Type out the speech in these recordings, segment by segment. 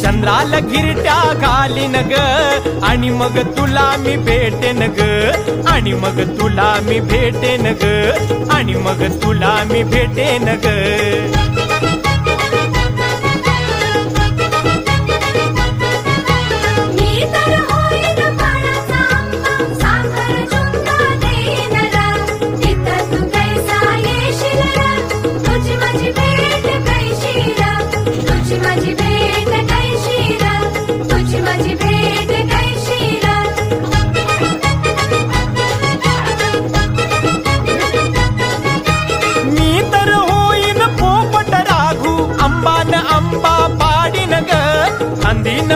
चंद्राला गिरट्या घालीन ग आणि मग तुला मी भेटेन ग आणि मग तुला मी भेटेन ग आणि मग तुला मी भेटेन ग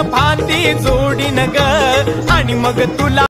फांदी जोडीन ग आणि मग तुला